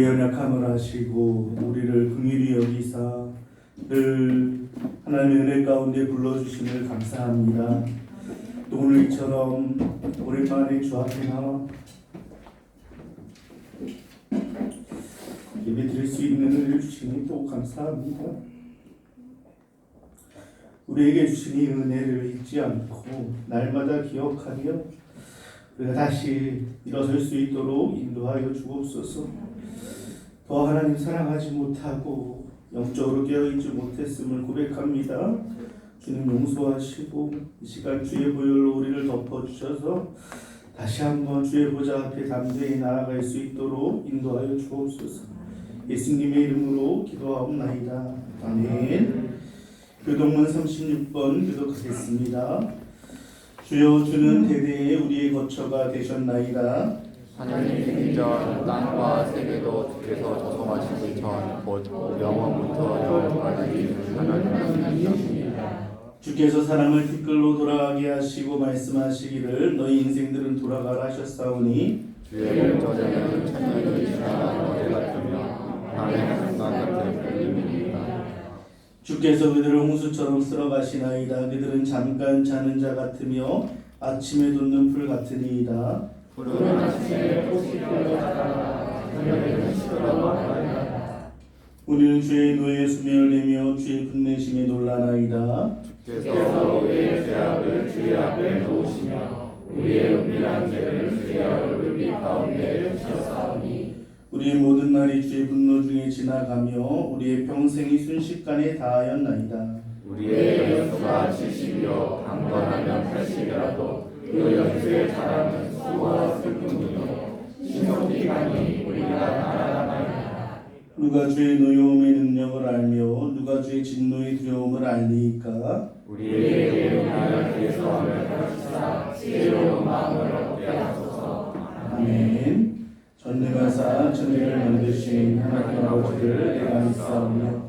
우리의 연약함을 아시고 우리를 긍휼히 여기사 늘 하나님의 은혜 가운데 불러주심을 감사합니다. 또 오늘처럼 오랜만에 주 앞에 나와 예배 드릴 수 있는 은혜를 주시니 또 감사합니다. 우리에게 주신 이 은혜를 잊지 않고 날마다 기억하며 우리가 다시 일어설 수 있도록 인도하여 주옵소서. 더 하나님 사랑하지 못하고 영적으로 깨어있지 못했음을 고백합니다. 주님 용서하시고 이 시간 주의 보혈로 우리를 덮어주셔서 다시 한번 주의 보좌 앞에 담대히 나아갈 수 있도록 인도하여 주옵소서. 예수님의 이름으로 기도하옵나이다. 아멘. 교동문 36번 교독하겠습니다. 주여, 주는 대대에 우리의 거처가 되셨나이다. 하나님 전 땅과 세계도 주께서 조성하시기 전 곧 영원부터 영원까지 하나님이십니다. 주께서 사람을 티끌로 돌아가게 하시고 말씀하시기를 너희 인생들은 돌아가라 하셨사오니 주의 목전에는 천년이 지나간 어제 같으며 밤의 순간 같은 별님입니다. 주께서 그들을 홍수처럼 쓸어가시나이다. 그들은 잠깐 자는 자 같으며 아침에 돋는 풀 같으니이다. 푸른 아침에 꽃이 피어나다가 저녁에는 시들어버리나이다. 우리는 주의 노에 수명을 내며 주의 분내심에 놀라나이다. 주께서 우리의 죄악을 주의 앞에 놓으시며 우리의 은밀한 죄를 주의 얼굴 빛 가운데 펴사오니 우리의 모든 날이 주의 분노 중에 지나가며 우리의 평생이 순식간에 다하였나이다. 우리의 연수가 70이요 강건하면 80이라도 그 연수의 자랑은 수고와 슬픔이요 신속기간이 우리가 날아가나이다. 누가 주의 노여움의 능력을 알며 누가 주의 진노의 두려움을 알리이까? 우리에게 은혜를 예수함을 가르치사 지혜로운 마음을 얻게 하소서. 아멘. 전능하사 천지를 만드신 하나님 아버지를 내가 믿사오며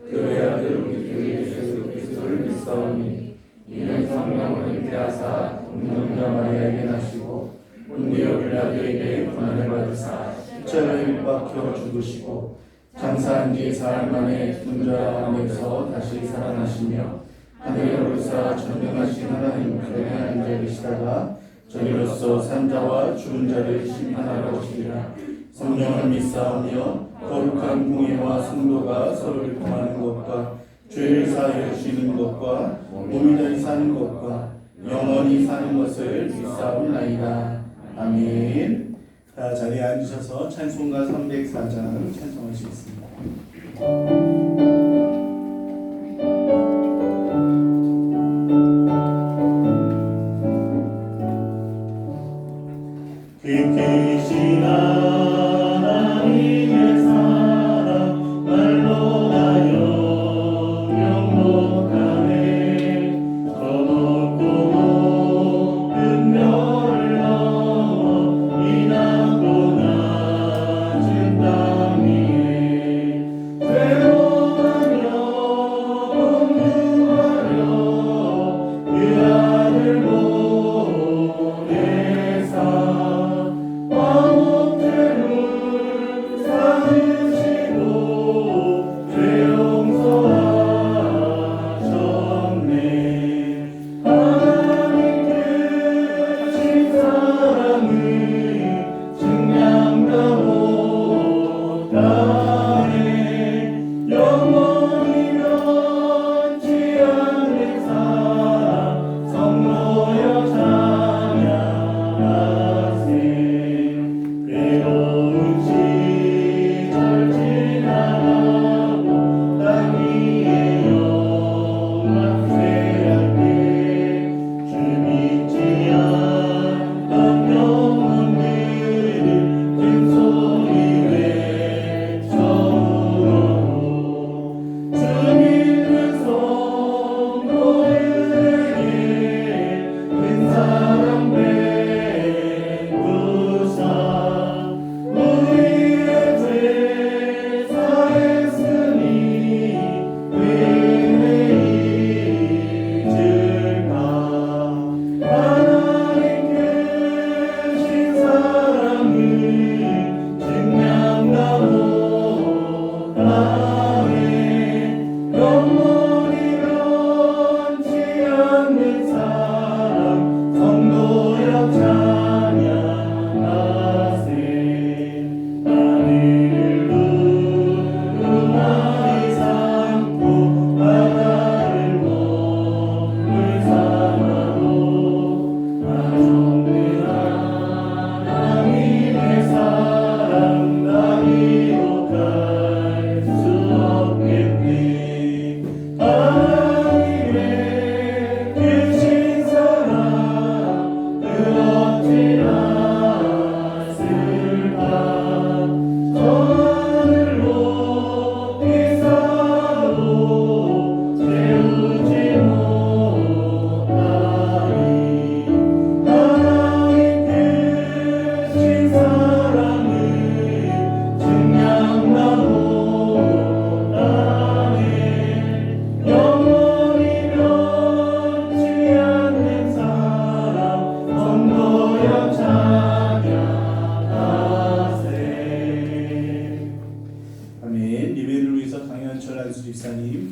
그의 아들 우리 주 예수 그리스도를 믿사오니 이는 성령을 잉태하사 동정자 마리아에게 나시고 본디오 빌라도에게 고난을 받으사 십자가에 못 박혀 죽으시고 장사한 뒤 사흘 만에 죽은 자 가운데서 다시 살아나시며 하늘에 오르사 전능하신 하나님 우편에 앉아 계시다가 저희로서 산자와 죽은 자를 심판하러 오시리라. 성령을 믿사오며 거룩한 공예와 성도가 서로를 통하는 것과 죄를 사하여 주시는 것과 몸이 다시 사는 것과 영원히 사는 것을 믿사옵나이다. 아멘. 자, 자리에 앉으셔서 찬송가 304장 찬송하시겠습니다. 계신 하나님의 사랑 말로 다 영원하네. 저 높고 높은 별을 넘어 이 낮고 낮은 땅 위에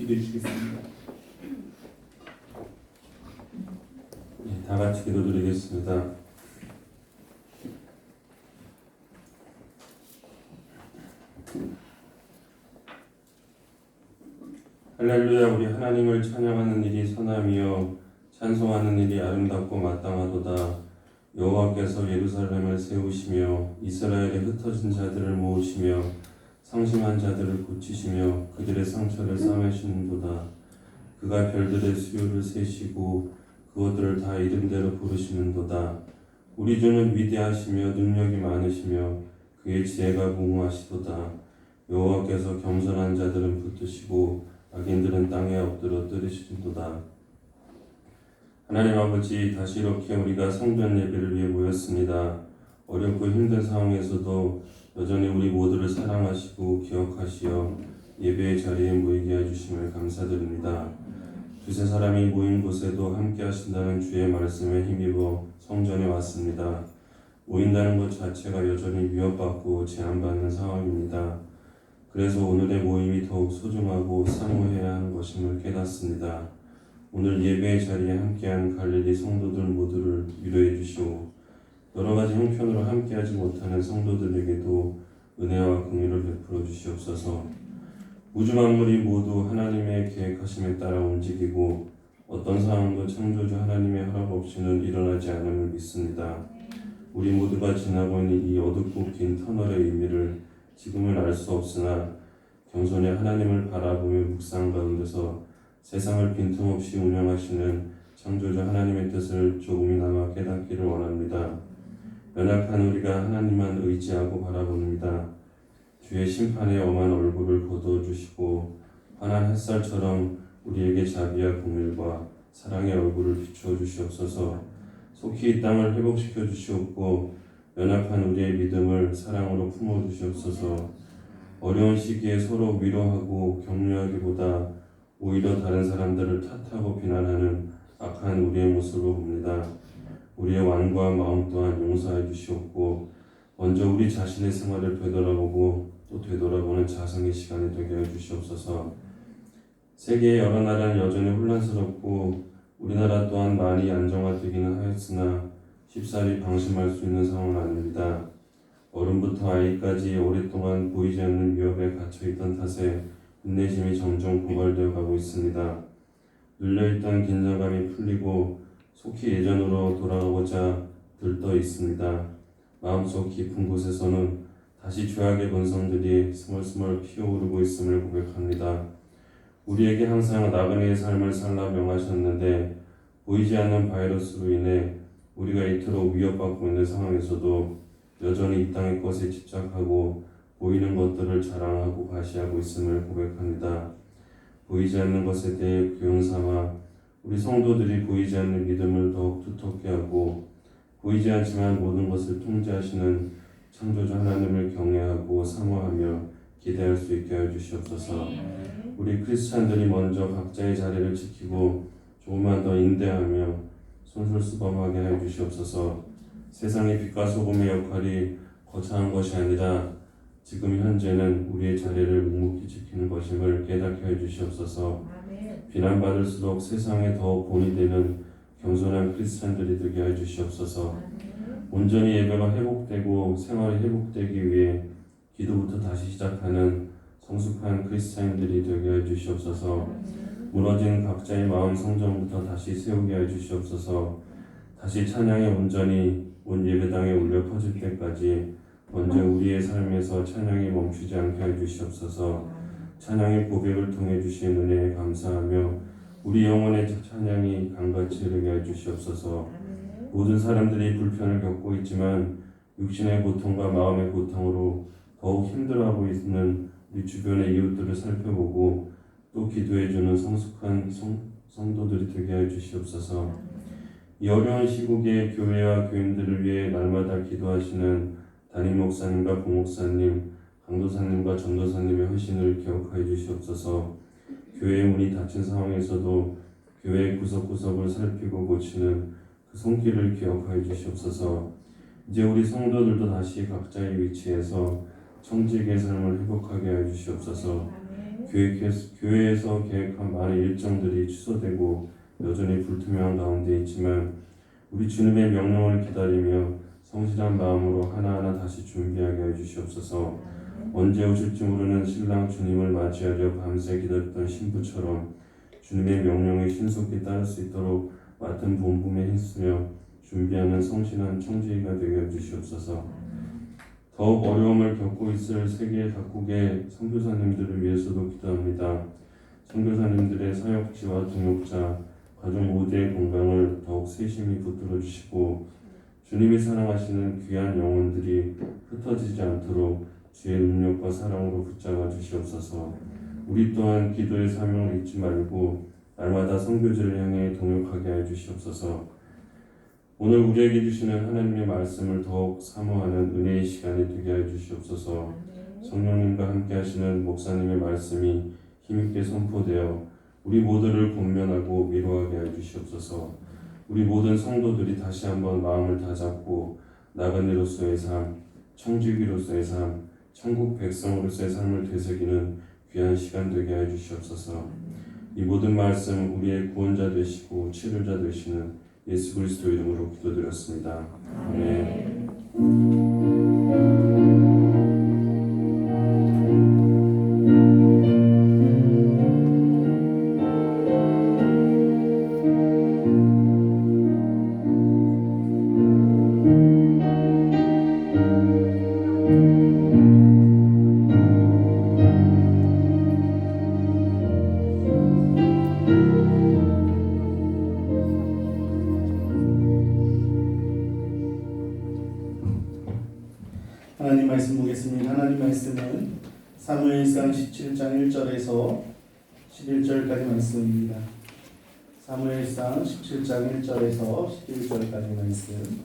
기도해 주시겠습니다. 다 같이 기도드리겠습니다. 할렐루야. 우리 하나님을 찬양하는 일이 선함이요 찬송하는 일이 아름답고 마땅하도다. 여호와께서 예루살렘을 세우시며 이스라엘의 흩어진 자들을 모으시며 상심한 자들을 고치시며 그들의 상처를 싸매시는도다. 그가 별들의 수요를 세시고 그것들을 다 이름대로 부르시는도다. 우리 주는 위대하시며 능력이 많으시며 그의 지혜가 무궁하시도다. 여호와께서 겸손한 자들은 붙드시고 악인들은 땅에 엎드려 뜨르시는도다. 하나님 아버지, 다시 이렇게 우리가 성전 예배를 위해 모였습니다. 어렵고 힘든 상황에서도 여전히 우리 모두를 사랑하시고 기억하시어 예배의 자리에 모이게 해주심을 감사드립니다. 두세 사람이 모인 곳에도 함께 하신다는 주의 말씀에 힘입어 성전에 왔습니다. 모인다는 것 자체가 여전히 위협받고 제한받는 상황입니다. 그래서 오늘의 모임이 더욱 소중하고 사모해야 하는 것임을 깨닫습니다. 오늘 예배의 자리에 함께한 갈릴리 성도들 모두를 위로해 주시오. 여러 가지 형편으로 함께하지 못하는 성도들에게도 은혜와 긍휼을 베풀어 주시옵소서. 우주 만물이 모두 하나님의 계획하심에 따라 움직이고 어떤 상황도 창조주 하나님의 허락 없이는 일어나지 않음을 믿습니다. 우리 모두가 지나고 있는 이 어둡고 긴 터널의 의미를 지금은 알 수 없으나 겸손히 하나님을 바라보며 묵상 가운데서 세상을 빈틈없이 운영하시는 창조주 하나님의 뜻을 조금이나마 깨닫기를 원합니다. 연약한 우리가 하나님만 의지하고 바라봅니다. 주의 심판의 엄한 얼굴을 거두어주시고 환한 햇살처럼 우리에게 자비와 긍휼과 사랑의 얼굴을 비추어 주시옵소서. 속히 이 땅을 회복시켜 주시옵고 연약한 우리의 믿음을 사랑으로 품어 주시옵소서. 어려운 시기에 서로 위로하고 격려하기보다 오히려 다른 사람들을 탓하고 비난하는 악한 우리의 모습을 봅니다. 우리의 완고한 마음 또한 용서해 주시옵고 먼저 우리 자신의 생활을 되돌아보고 또 되돌아보는 자성의 시간이 되게 해 주시옵소서. 세계의 여러 나라는 여전히 혼란스럽고 우리나라 또한 많이 안정화되기는 하였으나 쉽사리 방심할 수 있는 상황은 아닙니다. 어른부터 아이까지 오랫동안 보이지 않는 위협에 갇혀있던 탓에 인내심이 점점 고갈되어 가고 있습니다. 눌려있던 긴장감이 풀리고 속히 예전으로 돌아가고자 들떠 있습니다. 마음속 깊은 곳에서는 다시 죄악의 본성들이 스멀스멀 피어오르고 있음을 고백합니다. 우리에게 항상 나그네의 삶을 살라 명하셨는데 보이지 않는 바이러스로 인해 우리가 이토록 위협받고 있는 상황에서도 여전히 이 땅의 것에 집착하고 보이는 것들을 자랑하고 과시하고 있음을 고백합니다. 보이지 않는 것에 대해 교훈삼아 우리 성도들이 보이지 않는 믿음을 더욱 두텁게 하고 보이지 않지만 모든 것을 통제하시는 창조주 하나님을 경외하고 사모하며 기대할 수 있게 해 주시옵소서. 우리 크리스찬들이 먼저 각자의 자리를 지키고 조금만 더 인내하며 솔솔수범하게 해 주시옵소서. 세상의 빛과 소금의 역할이 거창한 것이 아니라 지금 현재는 우리의 자리를 묵묵히 지키는 것임을 깨닫게 해 주시옵소서. 비난받을수록 세상에 더 본이 되는 겸손한 크리스찬들이 되게 해 주시옵소서. 온전히 예배가 회복되고 생활이 회복되기 위해 기도부터 다시 시작하는 성숙한 크리스찬들이 되게 해 주시옵소서. 무너진 각자의 마음 성전부터 다시 세우게 해 주시옵소서. 다시 찬양의 온전히 온 예배당에 울려 퍼질 때까지 먼저 우리의 삶에서 찬양이 멈추지 않게 해 주시옵소서. 찬양의 고백을 통해 주신 은혜에 감사하며 우리 영혼의 찬양이 강같이 흐르게 해 주시옵소서. 모든 사람들이 불편을 겪고 있지만 육신의 고통과 마음의 고통으로 더욱 힘들어하고 있는 우리 주변의 이웃들을 살펴보고 또 기도해주는 성숙한 성도들이 되게 해 주시옵소서. 이 어려운 시국에 교회와 교인들을 위해 날마다 기도하시는 담임 목사님과 부목사님, 강도사님과 전도사님의 헌신을 기억하여 주시옵소서. 교회의 문이 닫힌 상황에서도 교회의 구석구석을 살피고 고치는 그 손길을 기억하여 주시옵소서. 이제 우리 성도들도 다시 각자의 위치에서 청지기의 삶을 회복하게 해 주시옵소서. 교회에서 계획한 많은 일정들이 취소되고 여전히 불투명한 가운데 있지만 우리 주님의 명령을 기다리며 성실한 마음으로 하나하나 다시 준비하게 해주시옵소서. 언제 오실지 모르는 신랑 주님을 맞이하려 밤새 기다렸던 신부처럼 주님의 명령에 신속히 따를 수 있도록 맡은 본분에 힘쓰며 준비하는 성실한 청지기가 되게 해주시옵소서. 더욱 어려움을 겪고 있을 세계 각국의 선교사님들을 위해서도 기도합니다. 선교사님들의 사역지와 동역자, 가족 모두의 건강을 더욱 세심히 붙들어 주시고 주님이 사랑하시는 귀한 영혼들이 흩어지지 않도록 주의 능력과 사랑으로 붙잡아 주시옵소서. 우리 또한 기도의 사명을 잊지 말고 날마다 선교지를 향해 동역하게 해 주시옵소서. 오늘 우리에게 주시는 하나님의 말씀을 더욱 사모하는 은혜의 시간이 되게 해 주시옵소서. 성령님과 함께 하시는 목사님의 말씀이 힘있게 선포되어 우리 모두를 권면하고 위로하게 해 주시옵소서. 우리 모든 성도들이 다시 한번 마음을 다잡고 나그네로서의 삶, 청지기로서의 삶, 천국 백성으로서의 삶을 되새기는 귀한 시간 되게 해 주시옵소서. 이 모든 말씀 우리의 구원자 되시고 치료자 되시는 예수 그리스도 이름으로 기도드렸습니다. 아멘. 하나님 말씀 보겠습니다. 하나님 말씀은 사무엘상 17장 1절에서 11절까지 말씀입니다. 사무엘상 17장 1절에서 11절까지 말씀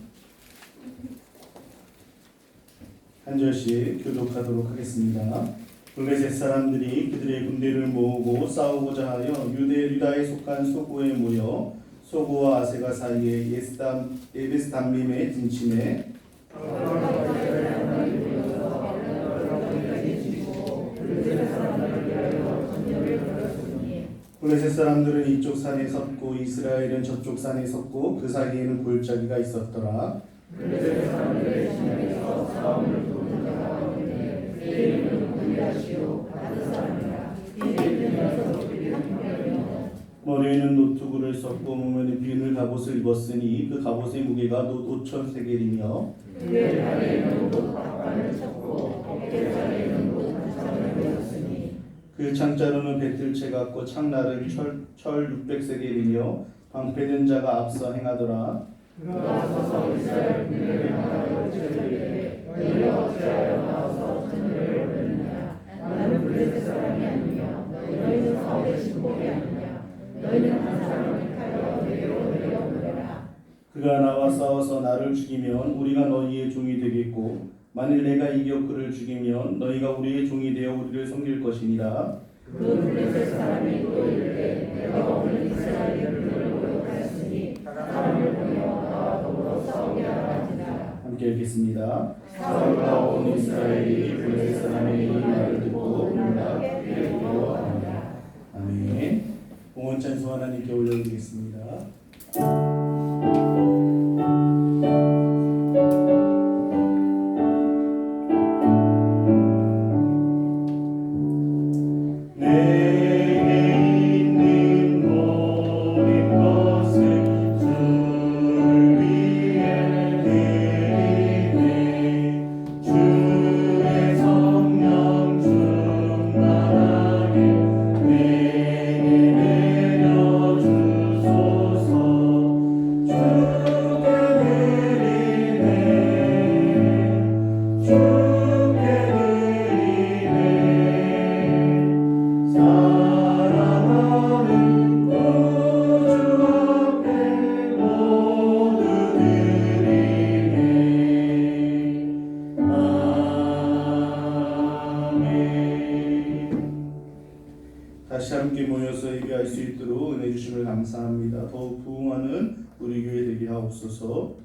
한 절씩 교독하도록 하겠습니다. 블레셋 사람들이 그들의 군대를 모으고 싸우고자 하여 유다에 속한 소고에 모여 소고와 아세가 사이에 에베스담림에 진침해 블레셋 사람들은 이쪽 산에 섰고 이스라엘은 저쪽 산에 섰고 그 사이에는 골짜기가 있었더라. 블레셋 사람들의 진영에서 싸움을 도는 자가 가운데 그의 이름은 골리앗이요 가드 사람이라. 이들은 여섯 병이며 머리에는 노트구를 썼고 몸에는 비늘 갑옷을 입었으니 그 갑옷의 무게가 놋 5천 세겔이며 그의 다리에는 놋 박관을 쳤고 어깨자리에는 놋 한참을 메었으니 그 창자루는 배틀채 같고 창날은 철 600세겔이며 방패는 자가 앞서 행하더라. 그가 서서 이스라엘 군대를 향하여 이르되 너희가 어찌하여 나와서 전열을 오르느냐. 나는 블레셋 사람이 아니며 너희는 사울의 신복이 아니냐. 너희는 한 사람을 택하여 내게로 내려오느라. 그가 나와 싸워서 나를 죽이면 우리가 너희의 종이 되겠고 만일 내가 이겨 그를 죽이면 너희가 우리의 종이 되어 우리를 섬길 것이니라. 그 블레셋 사람이 또 이르되 내가 오늘 이스라엘의 군대를 모욕하였으니 사람을 보내어 나와 더불어 싸우게 하라 하니라. 함께 읽겠습니다. 사울과 온 이스라엘이 블레셋 사람의 이 말을 듣고 놀라 크게 두려워하니라. 아멘. 봉헌 찬송 하나님께 올려드리겠습니다. 다시 함께 모여서 예배할 수 있도록 은혜 주심을 감사합니다. 더욱 부흥하는 우리 교회 되게 하옵소서.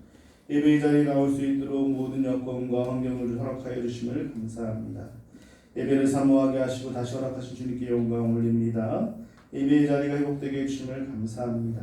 예배의 자리에 나올 수 있도록 모든 여건과 환경을 허락하여 주심을 감사합니다. 예배를 사모하게 하시고 다시 허락하신 주님께 영광 올립니다. 예배의 자리가 회복되게 해주심을 감사합니다.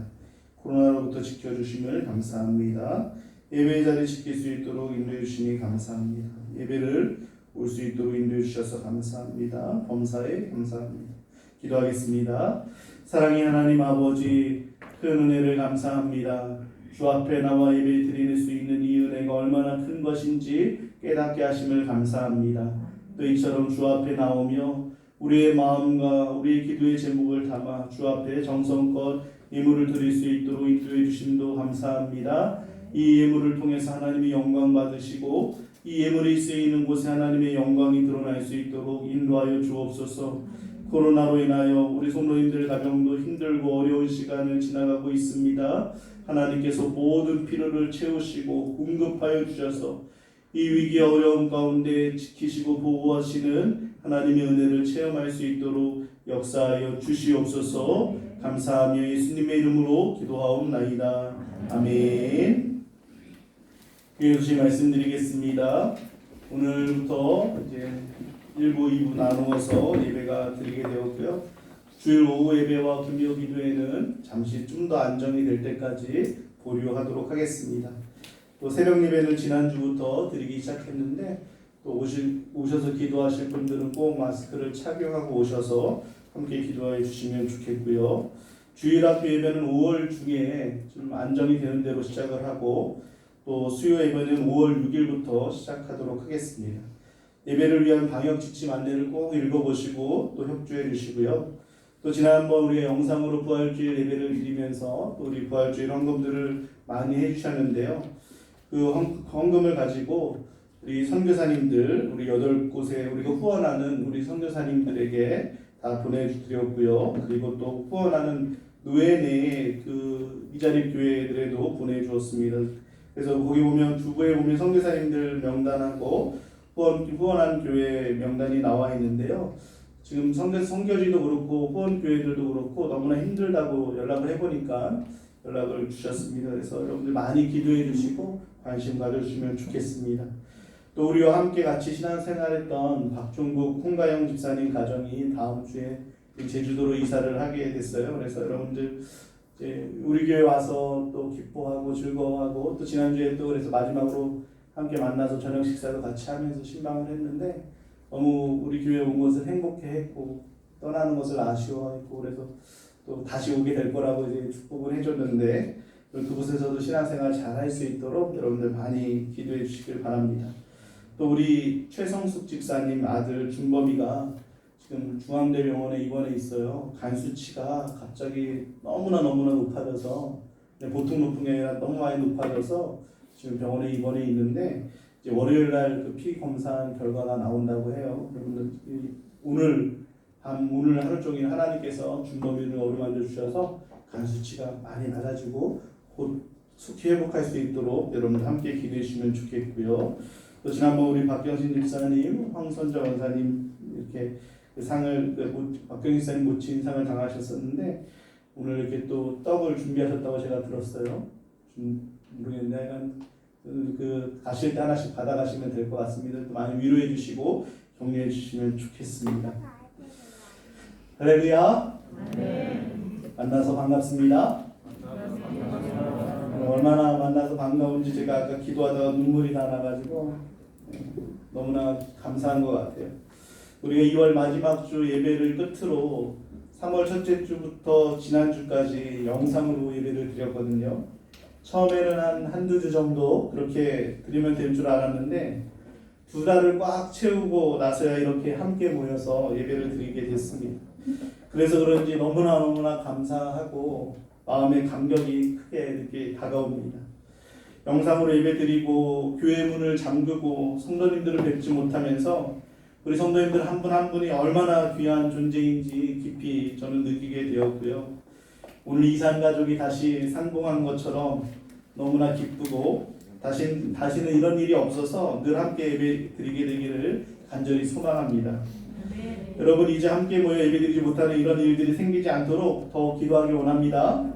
코로나로부터 지켜주심을 감사합니다. 예배의 자리 지킬 수 있도록 인도해 주시니 감사합니다. 예배를 올 수 있도록 인도해 주셔서 감사합니다. 범사에 감사합니다. 기도하겠습니다. 사랑의 하나님 아버지, 큰 은혜를 감사합니다. 주 앞에 나와 예배 드릴 수 있는 이 은혜가 얼마나 큰 것인지 깨닫게 하심을 감사합니다. 또 이처럼 주 앞에 나오며 우리의 마음과 우리의 기도의 제목을 담아 주 앞에 정성껏 예물을 드릴 수 있도록 인도해 주심도 감사합니다. 이 예물을 통해서 하나님이 영광 받으시고 이 예물이 쓰이는 곳에 하나님의 영광이 드러날 수 있도록 인도하여 주옵소서. 코로나로 인하여 우리 성도님들 가정도 힘들고 어려운 시간을 지나가고 있습니다. 하나님께서 모든 필요를 채우시고 공급하여 주셔서 이 위기 어려움 가운데 지키시고 보호하시는 하나님의 은혜를 체험할 수 있도록 역사하여 주시옵소서. 감사하며 예수님의 이름으로 기도하옵나이다. 아멘. 교회 말씀드리겠습니다. 오늘부터 이제 1부, 2부 나누어서 예배가 드리게 되었고요. 주일 오후 예배와 금요 기도회는 잠시 좀 더 안정이 될 때까지 보류하도록 하겠습니다. 또 새벽 예배는 지난주부터 드리기 시작했는데 또 오셔서 기도하실 분들은 꼭 마스크를 착용하고 오셔서 함께 기도해 주시면 좋겠고요. 주일 학교 예배는 5월 중에 좀 안정이 되는 대로 시작을 하고 또 수요 예배는 5월 6일부터 시작하도록 하겠습니다. 예배를 위한 방역 지침 안내를 꼭 읽어보시고 또 협조해 주시고요. 또 지난번 우리 영상으로 부활주일 예배를 드리면서 또 우리 부활주일 헌금들을 많이 해주셨는데요. 그 헌금을 가지고 우리 선교사님들 우리 8곳에 우리가 후원하는 우리 선교사님들에게 다 보내드렸고요. 그리고 또 후원하는 노예 내의 그 이자립 교회들에도 보내주었습니다. 그래서 거기 보면 주부에 보면 선교사님들 명단하고 후원한 교회 명단이 나와 있는데요. 지금 선교지도 그렇고 후원 교회들도 그렇고 너무나 힘들다고 연락을 해보니까 연락을 주셨습니다. 그래서 여러분들 많이 기도해 주시고 관심 가져주시면 좋겠습니다. 또 우리와 함께 같이 신앙생활했던 박종국 홍가영 집사님 가정이 다음 주에 제주도로 이사를 하게 됐어요. 그래서 여러분들 이제 우리 교회 와서 또 기뻐하고 즐거워하고 또 지난주에 또 그래서 마지막으로 함께 만나서 저녁 식사도 같이 하면서 신방을 했는데 너무 우리 교회 온 것을 행복해했고 떠나는 것을 아쉬워했고 그래서 또 다시 오게 될 거라고 이제 축복을 해줬는데 그곳에서도 신앙생활 잘 할 수 있도록 여러분들 많이 기도해 주시길 바랍니다. 또 우리 최성숙 집사님 아들 준범이가 지금 중앙대병원에 입원해 있어요. 간 수치가 갑자기 너무나 높아져서 보통 높은 게 아니라 너무 많이 높아져서 지금 병원에 입원해 있는데 이제 월요일 날 그 피 검사 결과가 나온다고 해요. 여러분들 오늘 하루 종일 하나님께서 준범이를 어루만져 주셔서 간 수치가 많이 낮아지고 곧 속히 회복할 수 있도록 여러분들 함께 기도해 주시면 좋겠고요. 또 지난번 우리 박경신 집사님, 황선자 원사님 이렇게 그 상을 박경신 집사님 모친 상을 당하셨었는데 오늘 이렇게 또 떡을 준비하셨다고 제가 들었어요. 모르겠는데 그 가실 때 하나씩 받아가시면 될 것 같습니다. 또 많이 위로해 주시고 격려해 주시면 좋겠습니다. 할렐루야. 만나서 반갑습니다. 얼마나 만나서 반가운지 제가 아까 기도하다가 눈물이 다 나가지고 너무나 감사한 것 같아요. 우리가 2월 마지막 주 예배를 끝으로 3월 첫째 주부터 지난주까지 영상으로 예배를 드렸거든요. 처음에는 한두 주 정도 그렇게 드리면 될 줄 알았는데 2달을 꽉 채우고 나서야 이렇게 함께 모여서 예배를 드리게 됐습니다. 그래서 그런지 너무나 감사하고 마음의 감격이 크게 이렇게 다가옵니다. 영상으로 예배드리고 교회 문을 잠그고 성도님들을 뵙지 못하면서 우리 성도님들 한 분 한 분이 얼마나 귀한 존재인지 깊이 저는 느끼게 되었고요. 오늘 이산 가족이 다시 상봉한 것처럼 너무나 기쁘고 다시는 이런 일이 없어서 늘 함께 예배드리게 되기를 간절히 소망합니다. 여러분 이제 함께 모여 예배드리지 못하는 이런 일들이 생기지 않도록 더 기도하기 원합니다.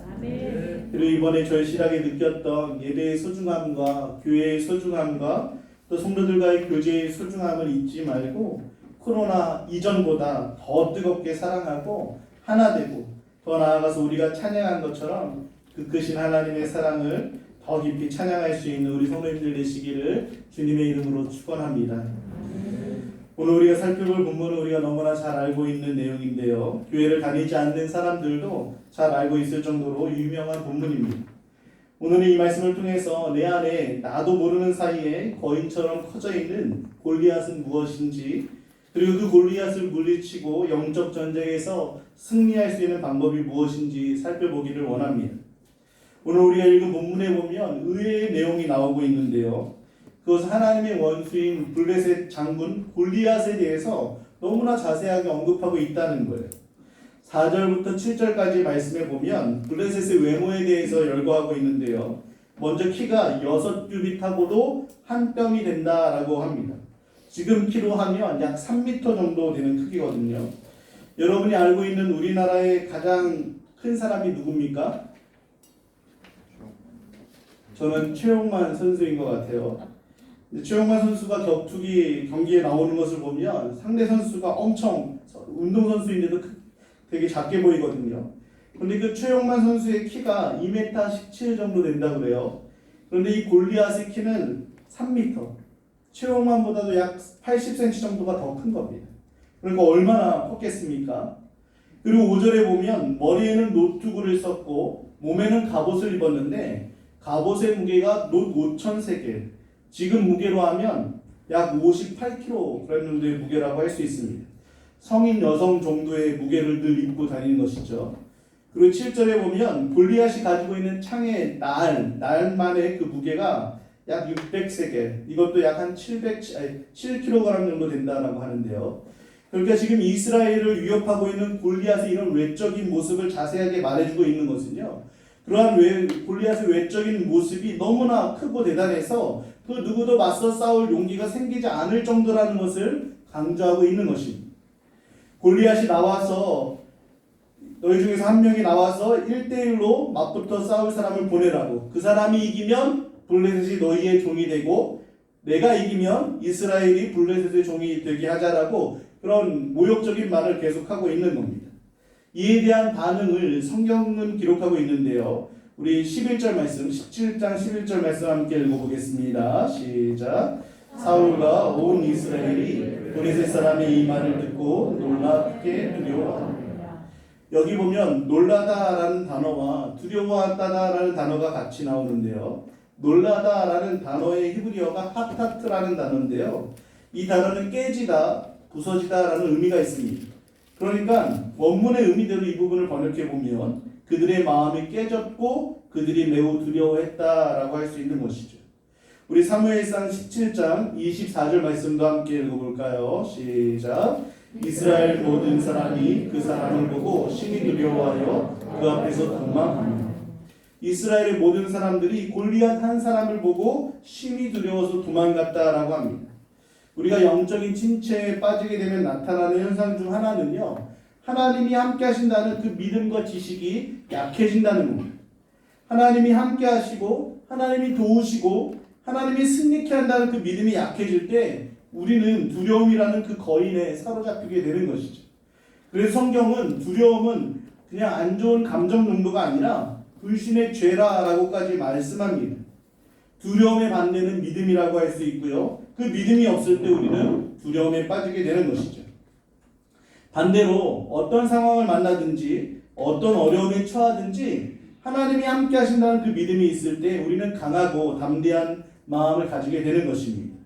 그리고 이번에 절실하게 느꼈던 예배의 소중함과 교회의 소중함과 또 성도들과의 교제의 소중함을 잊지 말고 코로나 이전보다 더 뜨겁게 사랑하고 하나 되고 더 나아가서 우리가 찬양한 것처럼 그 크신 하나님의 사랑을 더 깊이 찬양할 수 있는 우리 성도님들 되시기를 주님의 이름으로 축원합니다. 오늘 우리가 살펴볼 본문은 우리가 너무나 잘 알고 있는 내용인데요. 교회를 다니지 않는 사람들도 잘 알고 있을 정도로 유명한 본문입니다. 오늘은 이 말씀을 통해서 내 안에 나도 모르는 사이에 거인처럼 커져 있는 골리앗은 무엇인지, 그리고 그 골리앗을 물리치고 영적 전쟁에서 승리할 수 있는 방법이 무엇인지 살펴보기를 원합니다. 오늘 우리가 읽은 본문에 보면 의외의 내용이 나오고 있는데요. 그것은 하나님의 원수인 블레셋 장군 골리앗에 대해서 너무나 자세하게 언급하고 있다는 거예요. 4절부터 7절까지 말씀해 보면 블레셋의 외모에 대해서 열거하고 있는데요. 먼저 키가 6규빗하고도 한 뼘이 된다라고 합니다. 지금 키로 하면 약 3m 정도 되는 크기거든요. 여러분이 알고 있는 우리나라의 가장 큰 사람이 누굽니까? 저는 최용만 선수인 것 같아요. 최용만 선수가 격투기 경기에 나오는 것을 보면 상대 선수가 엄청 운동선수인데도 되게 작게 보이거든요. 그런데 그 최용만 선수의 키가 2m 17 정도 된다고 그래요. 그런데 이 골리앗의 키는 3m. 최용만보다도 약 80cm 정도가 더 큰 겁니다. 그러니까 얼마나 컸겠습니까? 그리고 5절에 보면 머리에는 노투구를 썼고 몸에는 갑옷을 입었는데 갑옷의 무게가 놋 5,000세겔, 지금 무게로 하면 약 58kg 정도의 무게라고 할 수 있습니다. 성인 여성 정도의 무게를 늘 입고 다니는 것이죠. 그리고 7절에 보면 골리앗이 가지고 있는 창의 날만의 그 무게가 약 600세겔, 이것도 약 한 7kg 정도 된다라고 하는데요. 그러니까 지금 이스라엘을 위협하고 있는 골리앗의 이런 외적인 모습을 자세하게 말해주고 있는 것은요, 그러한 골리앗의 외적인 모습이 너무나 크고 대단해서 그 누구도 맞서 싸울 용기가 생기지 않을 정도라는 것을 강조하고 있는 것입니다. 골리앗이 나와서 너희 중에서 한 명이 나와서 1대1로 맞붙어 싸울 사람을 보내라고, 그 사람이 이기면 블레셋이 너희의 종이 되고 내가 이기면 이스라엘이 블레셋의 종이 되게 하자라고 그런 모욕적인 말을 계속하고 있는 겁니다. 이에 대한 반응을 성경은 기록하고 있는데요. 우리 11절 말씀, 17장 11절 말씀 함께 읽어보겠습니다. 시작. 사울과 온 이스라엘이 블레셋 사람의 이 말을 듣고 놀랍게 두려워하니라. 여기 보면 놀라다라는 단어와 두려워하다라는 단어가 같이 나오는데요. 놀라다라는 단어의 히브리어가 하타트라는 단어인데요. 이 단어는 깨지다, 부서지다라는 의미가 있습니다. 그러니까 원문의 의미대로 이 부분을 번역해 보면 그들의 마음이 깨졌고 그들이 매우 두려워했다라고 할 수 있는 것이죠. 우리 사무엘상 17장 24절 말씀도 함께 읽어볼까요? 시작. 이스라엘 모든 사람이 그 사람을 보고 심히 두려워하여 그 앞에서 도망합니다. 이스라엘의 모든 사람들이 골리앗 한 사람을 보고 심히 두려워서 도망갔다라고 합니다. 우리가 영적인 침체에 빠지게 되면 나타나는 현상 중 하나는요, 하나님이 함께 하신다는 그 믿음과 지식이 약해진다는 겁니다. 하나님이 함께 하시고 하나님이 도우시고 하나님이 승리케 한다는 그 믿음이 약해질 때 우리는 두려움이라는 그 거인에 사로잡히게 되는 것이죠. 그래서 성경은 두려움은 그냥 안 좋은 감정 정도가 아니라 불신의 죄라라고까지 말씀합니다. 두려움의 반대는 믿음이라고 할 수 있고요. 그 믿음이 없을 때 우리는 두려움에 빠지게 되는 것이죠. 반대로 어떤 상황을 만나든지 어떤 어려움에 처하든지 하나님이 함께 하신다는 그 믿음이 있을 때 우리는 강하고 담대한 마음을 가지게 되는 것입니다.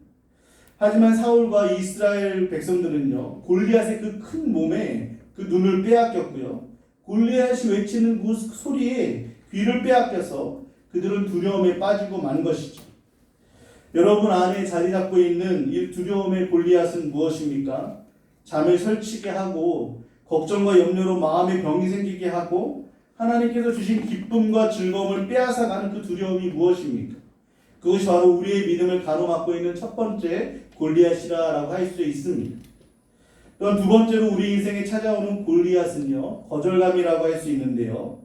하지만 사울과 이스라엘 백성들은요, 골리앗의 그 큰 몸에 그 눈을 빼앗겼고요, 골리앗이 외치는 그 소리에 귀를 빼앗겨서 그들은 두려움에 빠지고 만 것이죠. 여러분 안에 자리 잡고 있는 이 두려움의 골리앗은 무엇입니까? 잠을 설치게 하고 걱정과 염려로 마음에 병이 생기게 하고 하나님께서 주신 기쁨과 즐거움을 빼앗아가는 그 두려움이 무엇입니까? 그것이 바로 우리의 믿음을 가로막고 있는 첫 번째 골리앗이라고 할 수 있습니다. 또한 두 번째로 우리 인생에 찾아오는 골리앗은요, 거절감이라고 할 수 있는데요.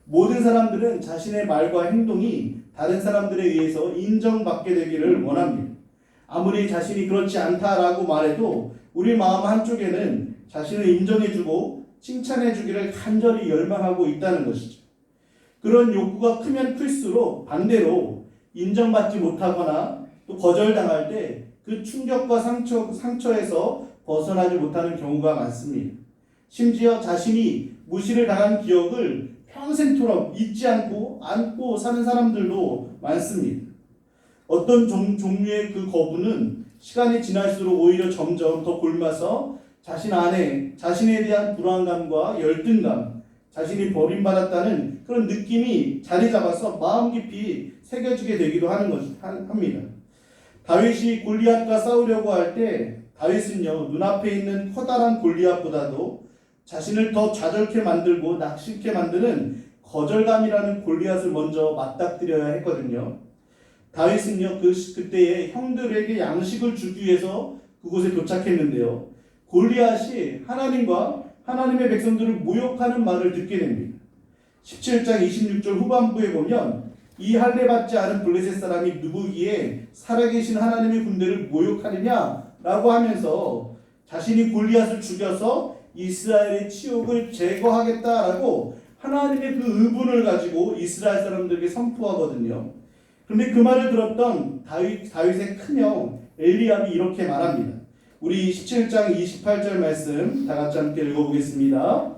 모든 사람들은 자신의 말과 행동이 다른 사람들에 의해서 인정받게 되기를 원합니다. 아무리 자신이 그렇지 않다라고 말해도 우리 마음 한쪽에는 자신을 인정해주고 칭찬해주기를 간절히 열망하고 있다는 것이죠. 그런 욕구가 크면 클수록 반대로 인정받지 못하거나 또 거절당할 때 그 충격과 상처에서 벗어나지 못하는 경우가 많습니다. 심지어 자신이 무시를 당한 기억을 평생토록 잊지 않고 안고 사는 사람들도 많습니다. 어떤 종류의 그 거부는 시간이 지날수록 오히려 점점 더 곪아서 자신 안에 자신에 대한 불안감과 열등감, 자신이 버림받았다는 그런 느낌이 자리 잡아서 마음 깊이 새겨지게 되기도 합니다. 다윗이 골리앗과 싸우려고 할 때 다윗은요, 눈앞에 있는 커다란 골리앗보다도 자신을 더 좌절케 만들고 낙심케 만드는 거절감이라는 골리앗을 먼저 맞닥뜨려야 했거든요. 다윗은요, 그때에 형들에게 양식을 주기 위해서 그곳에 도착했는데요. 골리앗이 하나님과 하나님의 백성들을 모욕하는 말을 듣게 됩니다. 17장 26절 후반부에 보면 이 할례받지 않은 블레셋 사람이 누구기에 살아계신 하나님의 군대를 모욕하느냐라고 하면서 자신이 골리앗을 죽여서 이스라엘의 치욕을 제거하겠다라고 하나님의 그 의분을 가지고 이스라엘 사람들에게 선포하거든요. 그런데 그 말을 들었던 다윗의 큰형 엘리압이 이렇게 말합니다. 우리 17장 28절 말씀 다 같이 함께 읽어보겠습니다.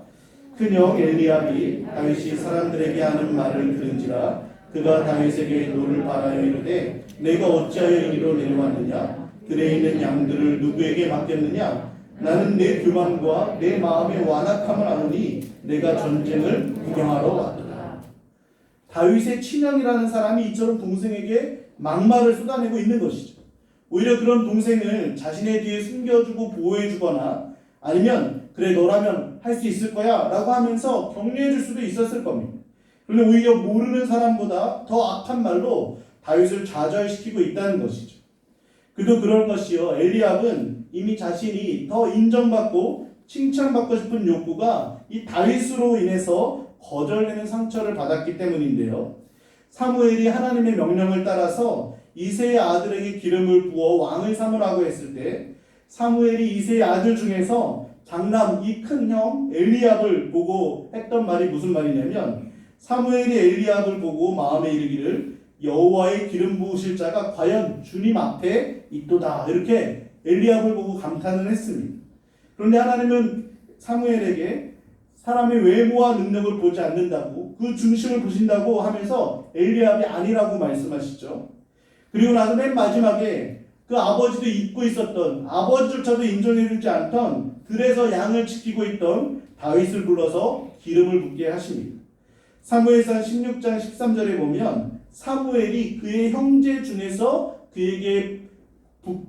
큰형 엘리압이 다윗이 사람들에게 하는 말을 들은지라 그가 다윗에게 노를 바라여 이르되 내가 어찌하여 이리로 내려왔느냐 들에 있는 양들을 누구에게 맡겼느냐 나는 내 교만과 내 마음의 완악함을 아노니 내가 전쟁을 구경하러 왔다. 다윗의 친형이라는 사람이 이처럼 동생에게 막말을 쏟아내고 있는 것이죠. 오히려 그런 동생을 자신의 뒤에 숨겨주고 보호해주거나 아니면 그래 너라면 할 수 있을 거야 라고 하면서 격려해줄 수도 있었을 겁니다. 그런데 오히려 모르는 사람보다 더 악한 말로 다윗을 좌절시키고 있다는 것이죠. 그도 그럴 것이요. 엘리압은 이미 자신이 더 인정받고 칭찬받고 싶은 욕구가 이 다윗으로 인해서 거절되는 상처를 받았기 때문인데요. 사무엘이 하나님의 명령을 따라서 이새의 아들에게 기름을 부어 왕을 삼으라고 했을 때 사무엘이 이새의 아들 중에서 장남 이 큰 형 엘리압을 보고 했던 말이 무슨 말이냐면 사무엘이 엘리압을 보고 마음에 이르기를 여호와의 기름 부으실 자가 과연 주님 앞에 있도다 이렇게 엘리압을 보고 감탄을 했습니다. 그런데 하나님은 사무엘에게 사람의 외모와 능력을 보지 않는다고 그 중심을 보신다고 하면서 엘리압이 아니라고 말씀하시죠. 그리고 나서 맨 마지막에 그 아버지도 잊고 있었던 아버지조차도 인정해주지 않던 들에서 양을 지키고 있던 다윗을 불러서 기름을 붓게 하십니다. 사무엘상 16장 13절에 보면 사무엘이 그의 형제 중에서 그에게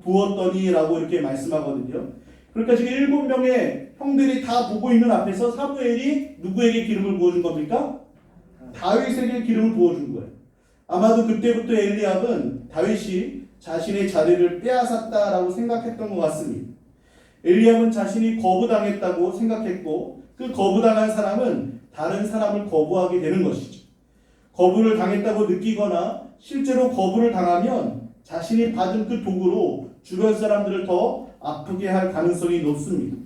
부었더니 라고 이렇게 말씀하거든요. 그러니까 지금 7명의 형들이 다 보고 있는 앞에서 사무엘이 누구에게 기름을 부어준 겁니까? 다윗에게 기름을 부어준 거예요. 아마도 그때부터 엘리압은 다윗이 자신의 자리를 빼앗았다라고 생각했던 것 같습니다. 엘리압은 자신이 거부당했다고 생각했고 그 거부당한 사람은 다른 사람을 거부하게 되는 것이죠. 거부를 당했다고 느끼거나 실제로 거부를 당하면 자신이 받은 그 도구로 주변 사람들을 더 아프게 할 가능성이 높습니다.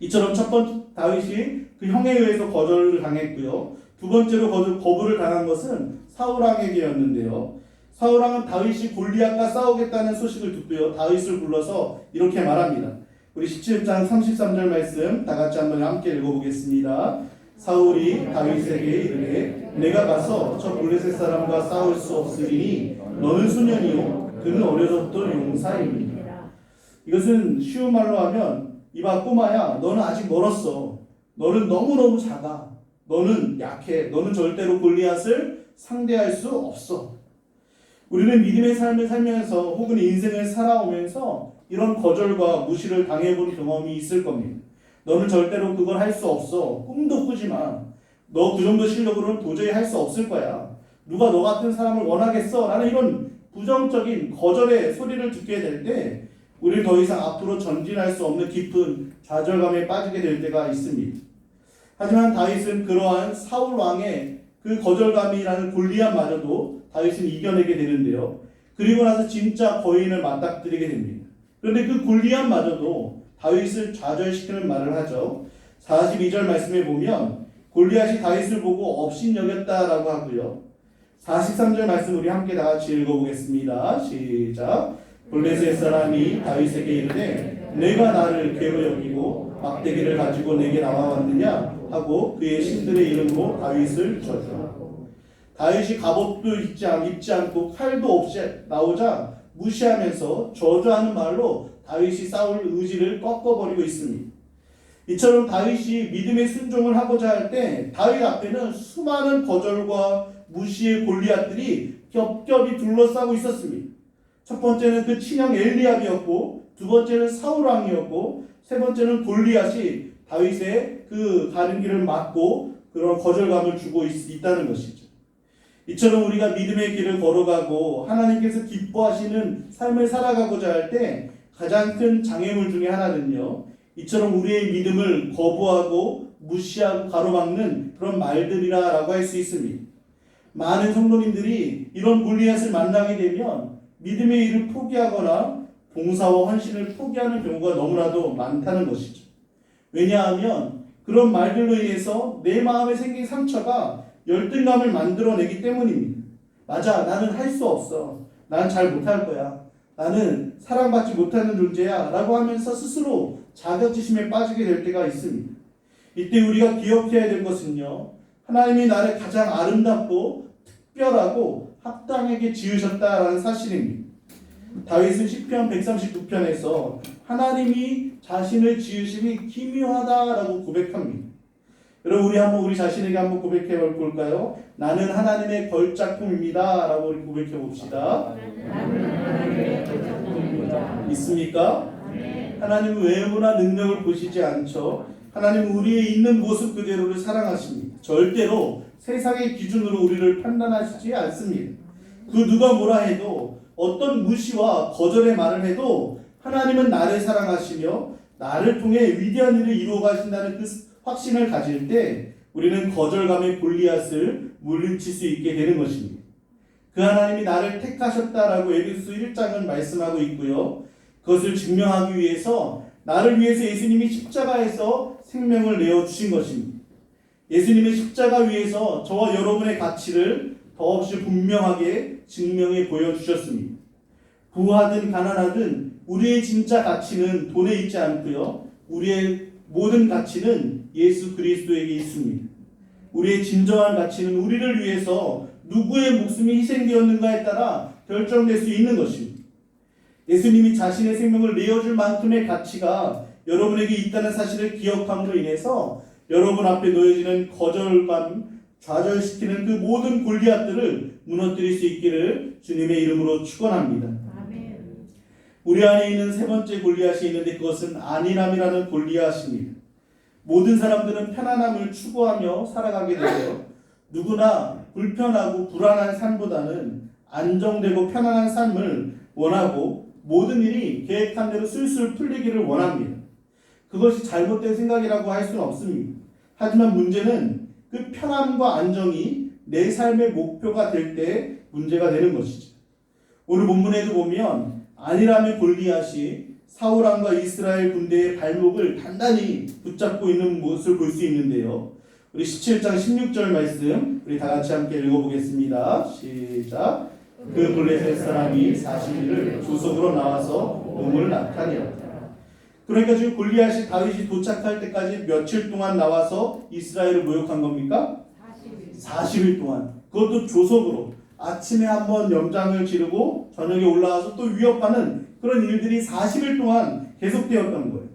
이처럼 첫 번째 다윗이 그 형에 의해서 거절을 당했고요. 두 번째로 거부를 당한 것은 사울왕에게였는데요. 사울왕은 다윗이 골리앗과 싸우겠다는 소식을 듣고요. 다윗을 불러서 이렇게 말합니다. 우리 17장 33절 말씀 다 같이 한번 함께 읽어보겠습니다. 사울이 다윗에게 이르되 내가 가서 저 블레셋 사람과 싸울 수 없으리니 너는 소년이요 그는 어려서부터 용사입니다. 이것은 쉬운 말로 하면 이봐 꼬마야 너는 아직 멀었어. 너는 너무너무 작아. 너는 약해. 너는 절대로 골리앗을 상대할 수 없어. 우리는 믿음의 삶을 살면서 혹은 인생을 살아오면서 이런 거절과 무시를 당해본 경험이 있을 겁니다. 너는 절대로 그걸 할 수 없어. 꿈도 꾸지 마. 너 그 정도 실력으로는 도저히 할 수 없을 거야. 누가 너 같은 사람을 원하겠어? 라는 이런 부정적인 거절의 소리를 듣게 될 때 우리는 더 이상 앞으로 전진할 수 없는 깊은 좌절감에 빠지게 될 때가 있습니다. 하지만 다윗은 그러한 사울 왕의 그 거절감이라는 골리앗마저도 다윗은 이겨내게 되는데요. 그리고 나서 진짜 거인을 맞닥뜨리게 됩니다. 그런데 그 골리앗마저도 다윗을 좌절시키는 말을 하죠. 42절 말씀에 보면 골리앗이 다윗을 보고 업신여겼다라고 하고요. 43절 말씀 우리 함께 다 같이 읽어보겠습니다. 시작. 블레셋 사람이 다윗에게 이르되 내가 나를 괴로 여기고 막대기를 가지고 내게 나와왔느냐 하고 그의 신들의 이름으로 다윗을 저주하고, 다윗이 갑옷도 입지 않고 칼도 없이 나오자 무시하면서 저주하는 말로 다윗이 싸울 의지를 꺾어버리고 있습니다. 이처럼 다윗이 믿음의 순종을 하고자 할 때 다윗 앞에는 수많은 거절과 무시의 골리앗들이 겹겹이 둘러싸고 있었습니다. 첫 번째는 그 친형 엘리압이었고, 두 번째는 사울 왕이었고, 세 번째는 골리앗이 다윗의 그 가는 길을 막고 그런 거절감을 주고 있다는 것이죠. 이처럼 우리가 믿음의 길을 걸어가고 하나님께서 기뻐하시는 삶을 살아가고자 할 때 가장 큰 장애물 중에 하나는요, 이처럼 우리의 믿음을 거부하고 무시하고 가로막는 그런 말들이라고 할 수 있습니다. 많은 성도님들이 이런 골리앗을 만나게 되면 믿음의 일을 포기하거나 봉사와 헌신을 포기하는 경우가 너무나도 많다는 것이죠. 왜냐하면 그런 말들로 인해서 내 마음에 생긴 상처가 열등감을 만들어내기 때문입니다. 맞아, 나는 할 수 없어. 난 잘 못할 거야. 나는 사랑받지 못하는 존재야 라고 하면서 스스로 자격지심에 빠지게 될 때가 있습니다. 이때 우리가 기억해야 될 것은요, 하나님이 나를 가장 아름답고 특별하고 합당하게 지으셨다라는 사실입니다. 다윗은 시편 139편에서 하나님이 자신을 지으심이 기묘하다라고 고백합니다. 여러분, 우리 한번 우리 자신에게 한번 고백해 볼까요? 나는 하나님의 걸작품입니다 라고 우리 고백해 봅시다. 있습니까? 하나님은 외모나 능력을 보시지 않죠. 하나님은 우리의 있는 모습 그대로를 사랑하십니다. 절대로 세상의 기준으로 우리를 판단하시지 않습니다. 그 누가 뭐라 해도, 어떤 무시와 거절의 말을 해도 하나님은 나를 사랑하시며 나를 통해 위대한 일을 이루어 가신다는 그 확신을 가질 때 우리는 거절감의 골리앗을 물리칠 수 있게 되는 것입니다. 그 하나님이 나를 택하셨다라고 에베소 1장은 말씀하고 있고요. 그것을 증명하기 위해서 나를 위해서 예수님이 십자가에서 생명을 내어주신 것입니다. 예수님의 십자가 위에서 저와 여러분의 가치를 더없이 분명하게 증명해 보여주셨습니다. 부하든 가난하든 우리의 진짜 가치는 돈에 있지 않고요, 우리의 모든 가치는 예수 그리스도에게 있습니다. 우리의 진정한 가치는 우리를 위해서 누구의 목숨이 희생되었는가에 따라 결정될 수 있는 것입니다. 예수님이 자신의 생명을 내어줄 만큼의 가치가 여러분에게 있다는 사실을 기억함으로 인해서 여러분 앞에 놓여지는 거절감, 좌절시키는 그 모든 골리앗들을 무너뜨릴 수 있기를 주님의 이름으로 축원합니다. 아멘. 우리 안에 있는 세 번째 골리앗이 있는데 그것은 안일함이라는 골리앗입니다. 모든 사람들은 편안함을 추구하며 살아가게 되죠. 누구나 불편하고 불안한 삶보다는 안정되고 편안한 삶을 원하고 모든 일이 계획한 대로 술술 풀리기를 원합니다. 그것이 잘못된 생각이라고 할 수는 없습니다. 하지만 문제는 그 편함과 안정이 내 삶의 목표가 될 때 문제가 되는 것이죠. 오늘 본문에도 보면 안일함의 골리앗이 사울 왕과 이스라엘 군대의 발목을 단단히 붙잡고 있는 모습을 볼 수 있는데요. 우리 17장 16절 말씀 우리 다 같이 함께 읽어보겠습니다. 시작. 그 블레셋 사람이 40일을 조속으로 나와서 몸을 나타내었다. 그러니까 지금 골리앗이 다윗이 도착할 때까지 며칠 동안 나와서 이스라엘을 모욕한 겁니까? 40일 동안. 그것도 조속으로. 아침에 한번 염장을 지르고 저녁에 올라와서 또 위협하는 그런 일들이 40일 동안 계속되었던 거예요.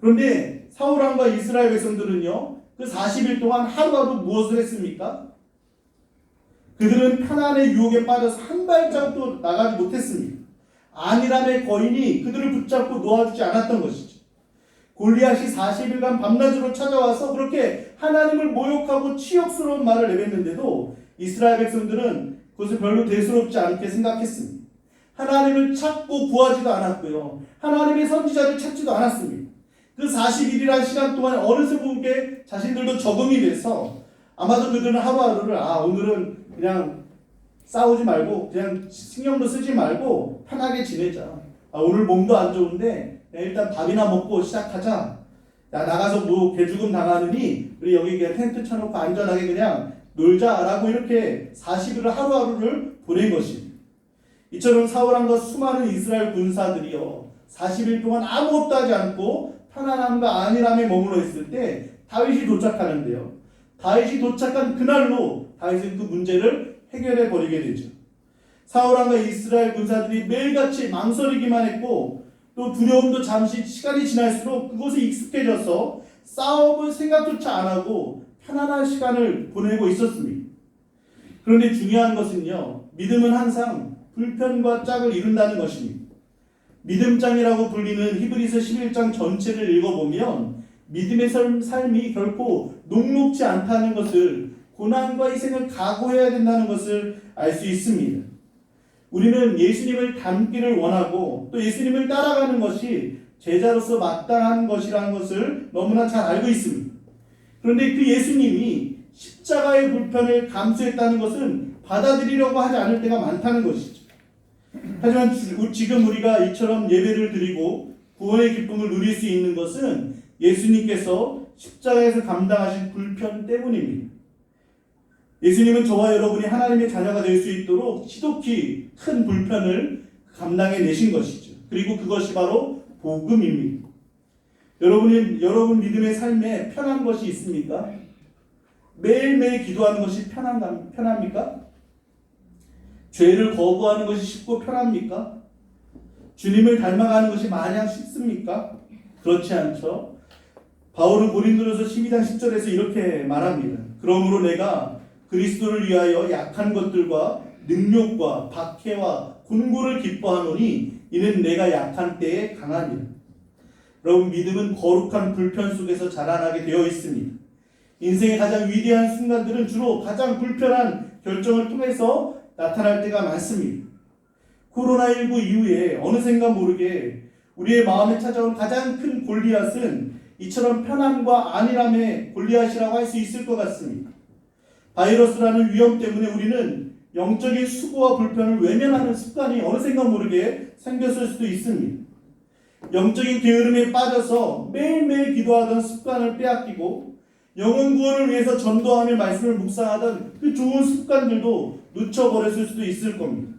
그런데 사울 왕과 이스라엘 백성들은요, 그 40일 동안 하루라도 무엇을 했습니까? 그들은 편안의 유혹에 빠져서 한 발짝도 나가지 못했습니다. 안일함의 거인이 그들을 붙잡고 놓아주지 않았던 것이죠. 골리앗이 40일간 밤낮으로 찾아와서 그렇게 하나님을 모욕하고 치욕스러운 말을 내뱉는데도 이스라엘 백성들은 그것을 별로 대수롭지 않게 생각했습니다. 하나님을 찾고 구하지도 않았고요, 하나님의 선지자를 찾지도 않았습니다. 그 40일이라는 시간 동안 어느새 분께 자신들도 적응이 돼서 아마도 그들은 하루하루를 오늘은 그냥 싸우지 말고 그냥 신경도 쓰지 말고 편하게 지내자. 오늘 몸도 안 좋은데 일단 밥이나 먹고 시작하자. 나가서 뭐 개죽음 당하느니 우리 여기 그냥 텐트 쳐놓고 안전하게 그냥 놀자라고 이렇게 40일을 하루하루를 보낸 것입니다. 이처럼 사울왕과 수많은 이스라엘 군사들이요 40일 동안 아무것도 하지 않고 편안함과 안일함에 머물러 있을 때 다윗이 도착하는데요. 다윗이 도착한 그날로 다윗은 그 문제를 해결해 버리게 되죠. 사울왕과 이스라엘 군사들이 매일같이 망설이기만 했고 또 두려움도 잠시 시간이 지날수록 그곳에 익숙해져서 싸움을 생각조차 안 하고 편안한 시간을 보내고 있었습니다. 그런데 중요한 것은요, 믿음은 항상 불편과 짝을 이룬다는 것입니다. 믿음장이라고 불리는 히브리서 11장 전체를 읽어보면 믿음의 삶이 결코 녹록지 않다는 것을, 고난과 희생을 각오해야 된다는 것을 알 수 있습니다. 우리는 예수님을 닮기를 원하고 또 예수님을 따라가는 것이 제자로서 마땅한 것이라는 것을 너무나 잘 알고 있습니다. 그런데 그 예수님이 십자가의 불편을 감수했다는 것은 받아들이려고 하지 않을 때가 많다는 것이죠. 하지만 지금 우리가 이처럼 예배를 드리고 구원의 기쁨을 누릴 수 있는 것은 예수님께서 십자가에서 감당하신 불편 때문입니다. 예수님은 저와 여러분이 하나님의 자녀가 될 수 있도록 지독히 큰 불편을 감당해 내신 것이죠. 그리고 그것이 바로 복음입니다. 여러분 믿음의 삶에 편한 것이 있습니까? 매일매일 기도하는 것이 편합니까? 죄를 거부하는 것이 쉽고 편합니까? 주님을 닮아가는 것이 마냥 쉽습니까? 그렇지 않죠. 바울은 고린도전서 12장 10절에서 이렇게 말합니다. 그러므로 내가 그리스도를 위하여 약한 것들과 능욕과 박해와 곤고를 기뻐하노니 이는 내가 약한 때에 강함이라. 여러분, 믿음은 거룩한 불편 속에서 자라나게 되어 있습니다. 인생의 가장 위대한 순간들은 주로 가장 불편한 결정을 통해서 나타날 때가 많습니다. 코로나19 이후에 어느샌가 모르게 우리의 마음에 찾아온 가장 큰 골리앗은 이처럼 편안과 안일함의 골리앗이라고 할 수 있을 것 같습니다. 바이러스라는 위험 때문에 우리는 영적인 수고와 불편을 외면하는 습관이 어느샌가 모르게 생겼을 수도 있습니다. 영적인 게으름에 빠져서 매일매일 기도하던 습관을 빼앗기고 영혼 구원을 위해서 전도하며 말씀을 묵상하던 그 좋은 습관들도 놓쳐버렸을 수도 있을 겁니다.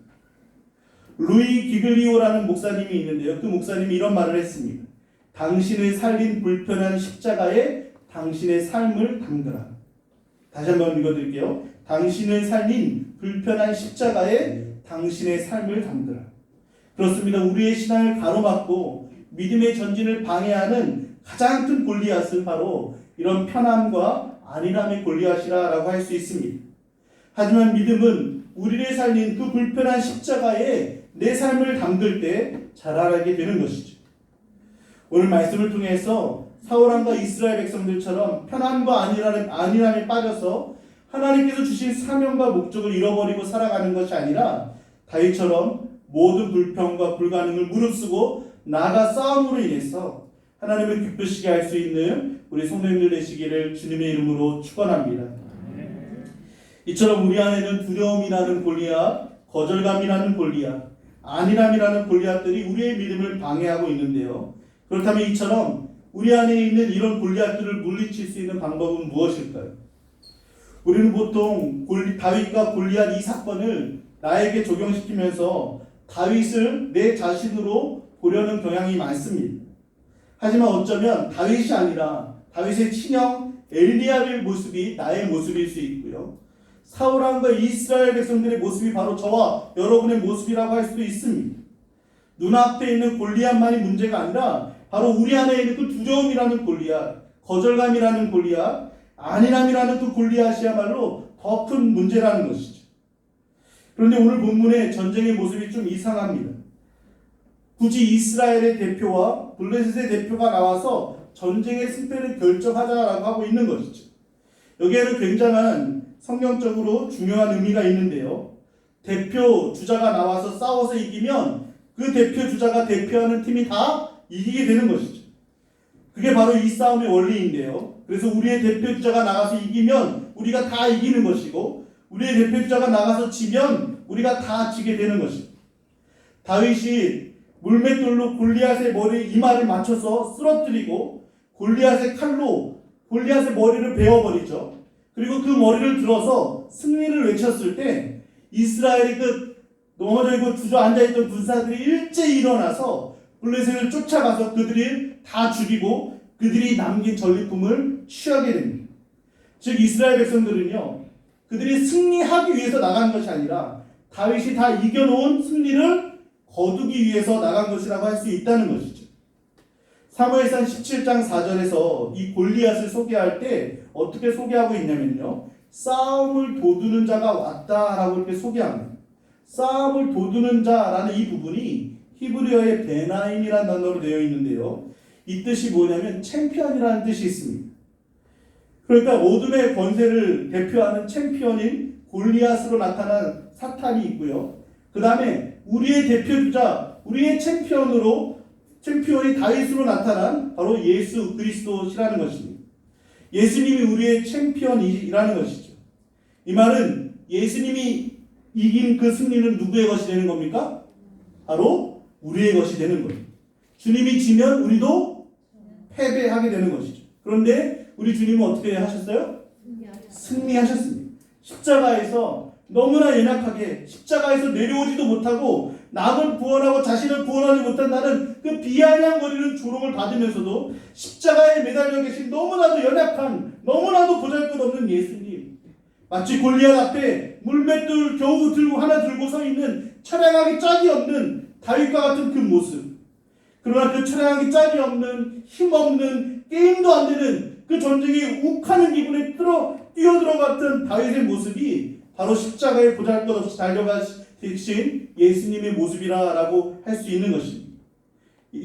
루이 기글리오라는 목사님이 있는데요. 그 목사님이 이런 말을 했습니다. 당신을 살린 불편한 십자가에 당신의 삶을 담그라. 다시 한번 읽어드릴게요. 당신을 살린 불편한 십자가에 당신의 삶을 담그라. 그렇습니다. 우리의 신앙을 가로막고 믿음의 전진을 방해하는 가장 큰 골리앗은 바로 이런 편함과 안일함의 골리앗이라고 할 수 있습니다. 하지만 믿음은 우리를 살린 그 불편한 십자가에 내 삶을 담글 때 자라나게 되는 것이죠. 오늘 말씀을 통해서 사울왕과 이스라엘 백성들처럼 편함과 안일함에 빠져서 하나님께서 주신 사명과 목적을 잃어버리고 살아가는 것이 아니라 다윗처럼 모든 불평과 불가능을 무릅쓰고 나아가 싸움으로 인해서 하나님을 기쁘시게 할 수 있는 우리 성도님들 되시기를 주님의 이름으로 축원합니다. 이처럼 우리 안에는 두려움이라는 골리앗, 거절감이라는 골리앗, 안일함이라는 골리앗들이 우리의 믿음을 방해하고 있는데요. 그렇다면 이처럼 우리 안에 있는 이런 골리앗들을 물리칠 수 있는 방법은 무엇일까요? 우리는 보통 다윗과 골리앗 이 사건을 나에게 적용시키면서 다윗을 내 자신으로 보려는 경향이 많습니다. 하지만 어쩌면 다윗이 아니라 다윗의 친형 엘리야의 모습이 나의 모습일 수 있고요. 사울왕과 이스라엘 백성들의 모습이 바로 저와 여러분의 모습이라고 할 수도 있습니다. 눈앞에 있는 골리앗만이 문제가 아니라 바로 우리 안에 있는 그 두려움이라는 골리앗, 거절감이라는 골리앗, 안일함이라는 그 골리앗이야말로 더 큰 문제라는 것이죠. 그런데 오늘 본문의 전쟁의 모습이 좀 이상합니다. 굳이 이스라엘의 대표와 블레셋의 대표가 나와서 전쟁의 승패를 결정하자라고 하고 있는 것이죠. 여기에는 굉장한 성경적으로 중요한 의미가 있는데요. 대표 주자가 나와서 싸워서 이기면 그 대표 주자가 대표하는 팀이 다 이기게 되는 것이죠. 그게 바로 이 싸움의 원리인데요. 그래서 우리의 대표 주자가 나가서 이기면 우리가 다 이기는 것이고 우리의 대표 주자가 나가서 지면 우리가 다 지게 되는 것입니다. 다윗이 물맷돌로 골리앗의 머리 이마를 맞춰서 쓰러뜨리고 골리앗의 칼로 골리앗의 머리를 베어버리죠. 그리고 그 머리를 들어서 승리를 외쳤을 때 이스라엘이 그 넘어져 있고 주저앉아있던 군사들이 일제히 일어나서 블레셋을 쫓아가서 그들이 다 죽이고 그들이 남긴 전리품을 취하게 됩니다. 즉 이스라엘 백성들은요, 그들이 승리하기 위해서 나간 것이 아니라 다윗이 다 이겨놓은 승리를 거두기 위해서 나간 것이라고 할 수 있다는 것이죠. 사무엘상 17장 4절에서 이 골리앗을 소개할 때 어떻게 소개하고 있냐면요, 싸움을 도두는 자가 왔다라고 이렇게 소개합니다. 싸움을 도두는 자라는 이 부분이 히브리어의 베나임이라는 단어로 되어 있는데요, 이 뜻이 뭐냐면 챔피언이라는 뜻이 있습니다. 그러니까 어둠의 권세를 대표하는 챔피언인 골리앗으로 나타난 사탄이 있고요, 그 다음에 우리의 대표주자, 우리의 챔피언이 다윗으로 나타난 바로 예수 그리스도시라는 것입니다. 예수님이 우리의 챔피언이라는 것이죠. 이 말은 예수님이 이긴 그 승리는 누구의 것이 되는 겁니까? 바로 우리의 것이 되는 거예요. 주님이 지면 우리도 패배하게 되는 것이죠. 그런데 우리 주님은 어떻게 하셨어요? 승리하셨습니다. 십자가에서 너무나 연약하게 십자가에서 내려오지도 못하고 남을 구원하고 자신을 구원하지 못한다는 그 비아냥거리는 조롱을 받으면서도 십자가에 매달려 계신 너무나도 연약한, 너무나도 보잘것없는 예수님, 마치 골리앗 앞에 물맷돌 겨우 하나 들고 서 있는 처량하기 짝이 없는 다윗과 같은 그 모습, 그러나 그 처량하기 짝이 없는, 힘없는, 게임도 안 되는 그 전쟁에 욱하는 기분에 뛰어들어갔던 다윗의 모습이 바로 십자가에 보잘것없이 달려가신 예수님의 모습이라고 할 수 있는 것입니다.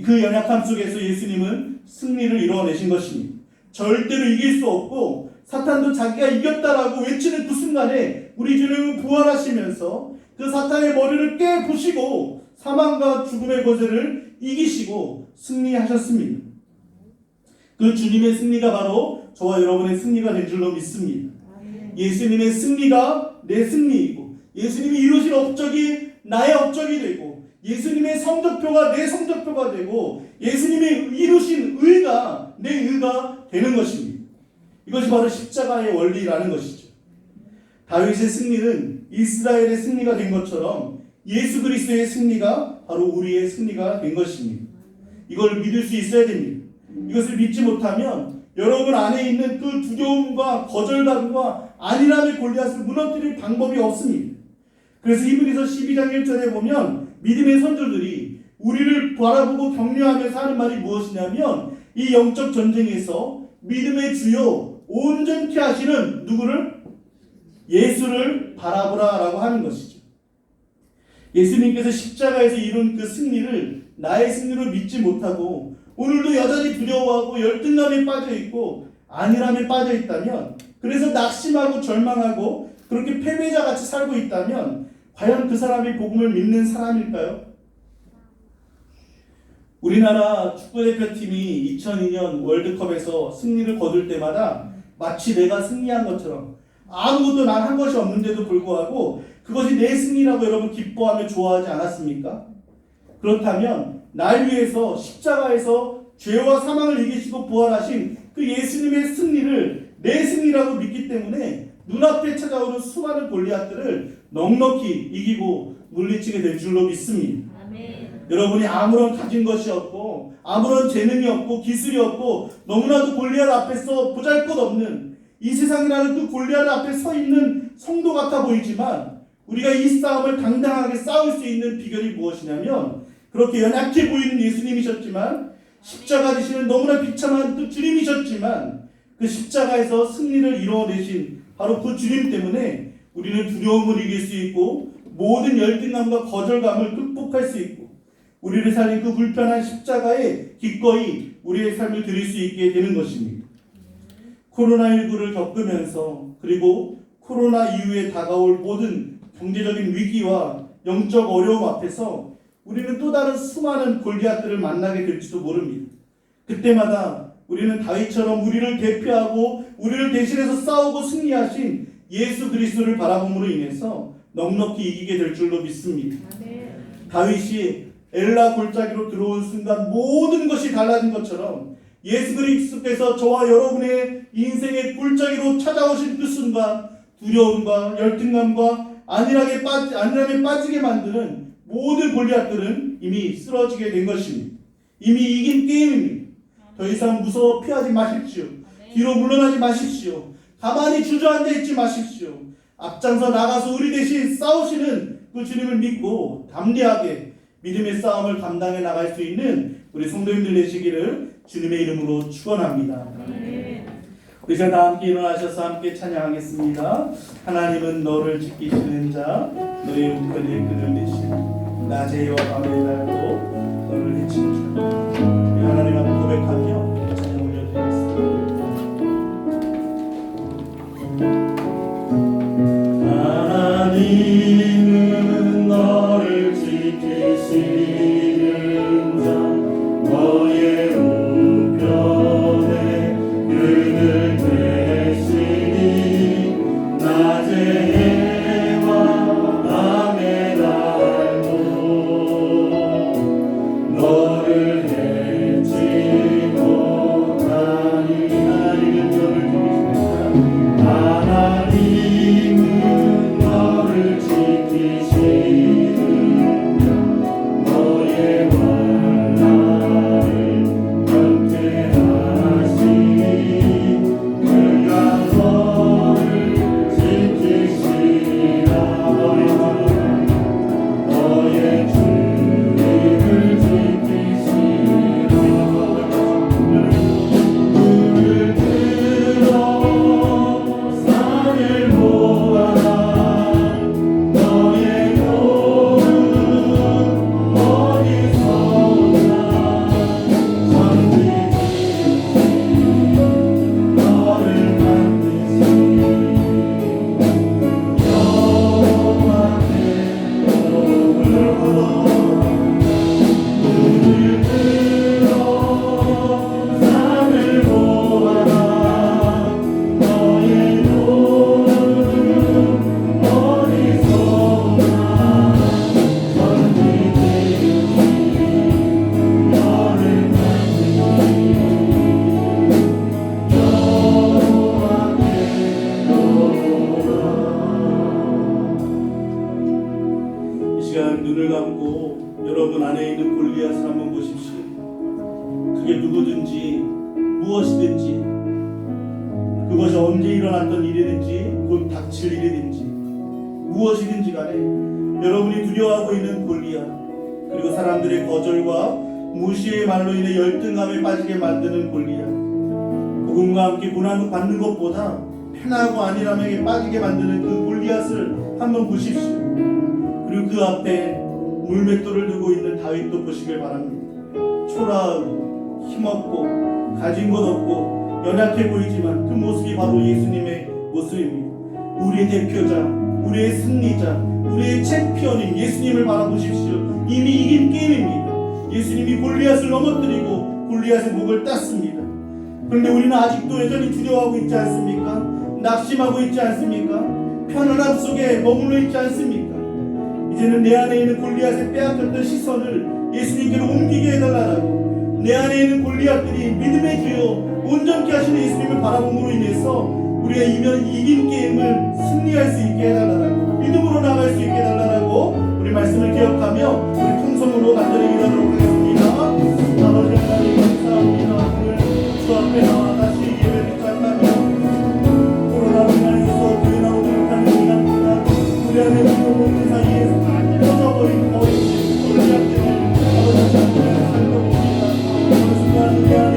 그 연약함 속에서 예수님은 승리를 이뤄내신 것입니다. 절대로 이길 수 없고 사탄도 자기가 이겼다라고 외치는 그 순간에 우리 주님은 부활하시면서 그 사탄의 머리를 깨부시고 사망과 죽음의 권세를 이기시고 승리하셨습니다. 그 주님의 승리가 바로 저와 여러분의 승리가 된 줄로 믿습니다. 예수님의 승리가 내 승리이고 예수님이 이루신 업적이 나의 업적이 되고 예수님의 성적표가 내 성적표가 되고 예수님이 이루신 의가 내 의가 되는 것입니다. 이것이 바로 십자가의 원리라는 것이죠. 다윗의 승리는 이스라엘의 승리가 된 것처럼 예수 그리스도의 승리가 바로 우리의 승리가 된 것입니다. 이걸 믿을 수 있어야 됩니다. 이것을 믿지 못하면 여러분 안에 있는 그 두려움과 거절감과 안일함의 골리앗을 무너뜨릴 방법이 없습니다. 그래서 히브리서 12장 1절에 보면 믿음의 선조들이 우리를 바라보고 격려하면서 하는 말이 무엇이냐면 이 영적 전쟁에서 믿음의 주요 온전케 하시는 누구를? 예수를 바라보라라고 하는 것이죠. 예수님께서 십자가에서 이룬 그 승리를 나의 승리로 믿지 못하고 오늘도 여전히 두려워하고 열등감에 빠져있고 안일함에 빠져있다면, 그래서 낙심하고 절망하고 그렇게 패배자같이 살고 있다면 과연 그 사람이 복음을 믿는 사람일까요? 우리나라 축구대표팀이 2002년 월드컵에서 승리를 거둘 때마다 마치 내가 승리한 것처럼 아무것도 난 한 것이 없는데도 불구하고 그것이 내 승리라고 여러분 기뻐하며 좋아하지 않았습니까? 그렇다면 날 위해서 십자가에서 죄와 사망을 이기시고 부활하신 그 예수님의 승리를 내 승리라고 믿기 때문에 눈앞에 찾아오는 수많은 골리앗들을 넉넉히 이기고 물리치게 될 줄로 믿습니다. 아멘. 여러분이 아무런 가진 것이 없고 아무런 재능이 없고 기술이 없고 너무나도 골리앗 앞에서 보잘것없는 이 세상이라는 그 골리앗 앞에 서 있는 성도 같아 보이지만 우리가 이 싸움을 당당하게 싸울 수 있는 비결이 무엇이냐면 그렇게 연약해 보이는 예수님이셨지만 십자가 지시는 너무나 비참한 또 주님이셨지만 그 십자가에서 승리를 이뤄내신 바로 그 주님 때문에 우리는 두려움을 이길 수 있고 모든 열등감과 거절감을 극복할 수 있고 우리를 살린 그 불편한 십자가에 기꺼이 우리의 삶을 드릴 수 있게 되는 것입니다. 코로나19를 겪으면서 그리고 코로나 이후에 다가올 모든 경제적인 위기와 영적 어려움 앞에서 우리는 또 다른 수많은 골리앗들을 만나게 될지도 모릅니다. 그때마다 우리는 다윗처럼 우리를 대표하고 우리를 대신해서 싸우고 승리하신 예수 그리스도를 바라봄으로 인해서 넉넉히 이기게 될 줄로 믿습니다. 다윗이 엘라 골짜기로 들어온 순간 모든 것이 달라진 것처럼 예수 그리스도께서 저와 여러분의 인생의 골짜기로 찾아오신 그 순간 두려움과 열등감과 안일함에 빠지게 만드는 모든 골리앗들은 이미 쓰러지게 된 것입니다. 이미 이긴 게임입니다. 더 이상 무서워 피하지 마십시오. 뒤로 물러나지 마십시오. 가만히 주저앉아 있지 마십시오. 앞장서 나가서 우리 대신 싸우시는 그 주님을 믿고 담대하게 믿음의 싸움을 감당해 나갈 수 있는 우리 성도님들 되시기를 주님의 이름으로 축원합니다. 우리 다 함께 일어나셔서 함께 찬양하겠습니다. 하나님은 너를 지키시는 자, 너의 우편에 그늘 되시고 낮에와 밤에 달고 너를 해치는 자. 하나님 앞에 고백하며 찬양 올려드리겠습니다. 하나님은 너를 지키시는 자, 너의 우편에 그늘 되시니 낮에 해와 밤에 달고 너를 해치 못하니 하나님은 너를 지키시는 자, 너의 원한을 경태하시니 그가 너를 지키시리라. 너의 주님을 지키시리라. 눈을 들어 산을 보아라. 너의 도는 어디서 오나. 천지지 너를 만드신 여호와께 눈을 들어 산을 보아라. 너의 도는 어디서 오나. 천지지 너를 만드신 이 시간 눈을 감고 여러분 안에 있는 골리앗을 한번 보십시오. 그게 누구든지 무엇이든지 그것이 언제 일어났던 일이든지 곧 닥칠 일이든지 무엇이든지 간에 여러분이 두려워하고 있는 골리앗, 그리고 사람들의 거절과 무시의 말로 인해 열등감에 빠지게 만드는 골리앗, 복음과 함께 고난을 받는 것보다 편하고 안일함에 빠지게 만드는 그 골리앗을 한번 보십시오. 그리고 그 앞에 물맷돌을 두고 있는 다윗도 보시길 바랍니다. 초라하고 힘없고 가진 것 없고 연약해 보이지만 그 모습이 바로 예수님의 모습입니다. 우리의 대표자, 우리의 승리자, 우리의 챔피언인 예수님을 바라보십시오. 이미 이긴 게임입니다. 예수님이 골리앗을 넘어뜨리고 골리앗의 목을 땄습니다. 그런데 우리는 아직도 여전히 두려워하고 있지 않습니까? 낙심하고 있지 않습니까? 편안함 속에 머물러 있지 않습니까? 이제는 내 안에 있는 골리앗의 빼앗겼던 시선을 예수님께로 옮기게 해달라고, 내 안에 있는 골리앗들이 믿음의 주요 온전케 하시는 예수님을 바라봄으로 인해서 우리가 이긴 게임을 승리할 수 있게 해달라고, 믿음으로 나갈 수 있게 해달라고 우리 말씀을 기억하며 우리 통성으로 간절히 기도하도록 하겠습니다. 아버지 하나님 감사합니다. 오늘 주 앞에 나와 다시 예배를 시작하며 코로나로 인하여서 교회 나오지 못하는 시간 동안 우리 안에 믿음의 사이에서 꺼져버린 골리앗들을 아버지 앞에 살펴봅니다. 어느 순간 우리 안에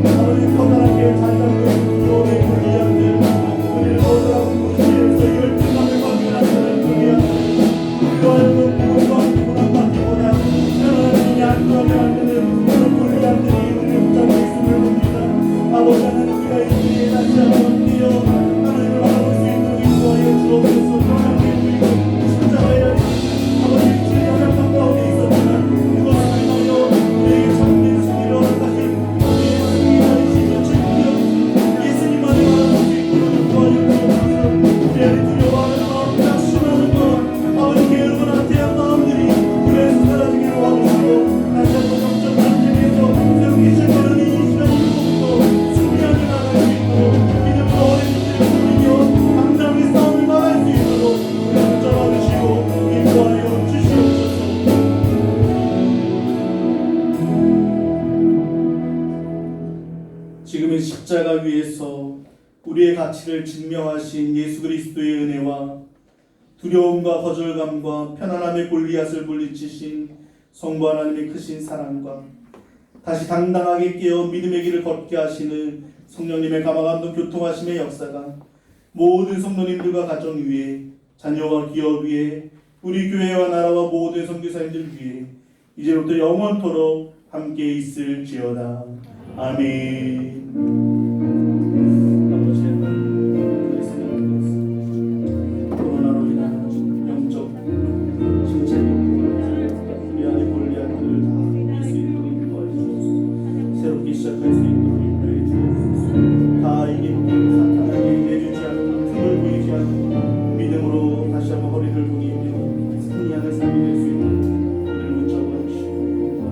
아버지 커다란 길 잘 잡고 있는 두려움의 골리앗들, 우리를 거절하고 무시해서 열등감을 받게 하는 골리앗들, 우리와 함께 고난받기보다 통하여서 우리의 가치를 증명하신 예수 그리스도의 은혜와 두려움과 거절감과 편안함의 골리앗을 물리치신 성부 하나님의 크신 사랑과 다시 당당하게 깨어 믿음의 길을 걷게 하시는 성령님의 감화감동 교통하심의 역사가 모든 성도님들과 가정 위에 자녀와 기업 위에 우리 교회와 나라와 모든 선교사님들 위에 이제부터 영원토록 함께 있을지어다. 아멘. 아버지 하나님, 코로나로 인한 영적 신체적 우리 안에 골리앗들을 다 이길 수 있도록 인도해 주옵소서. 새롭게 시작할 수 있도록 인도해 주옵소서. 다 이기고 사탄에게 내주지 않고 틈을 보이지 않고 믿음으로 다시 한번 허리를 동이며 승리하는 삶이 될 수 있도록 우리를 붙잡아 주시옵소서.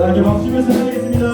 함께 박수치면서 찬양하겠습니다.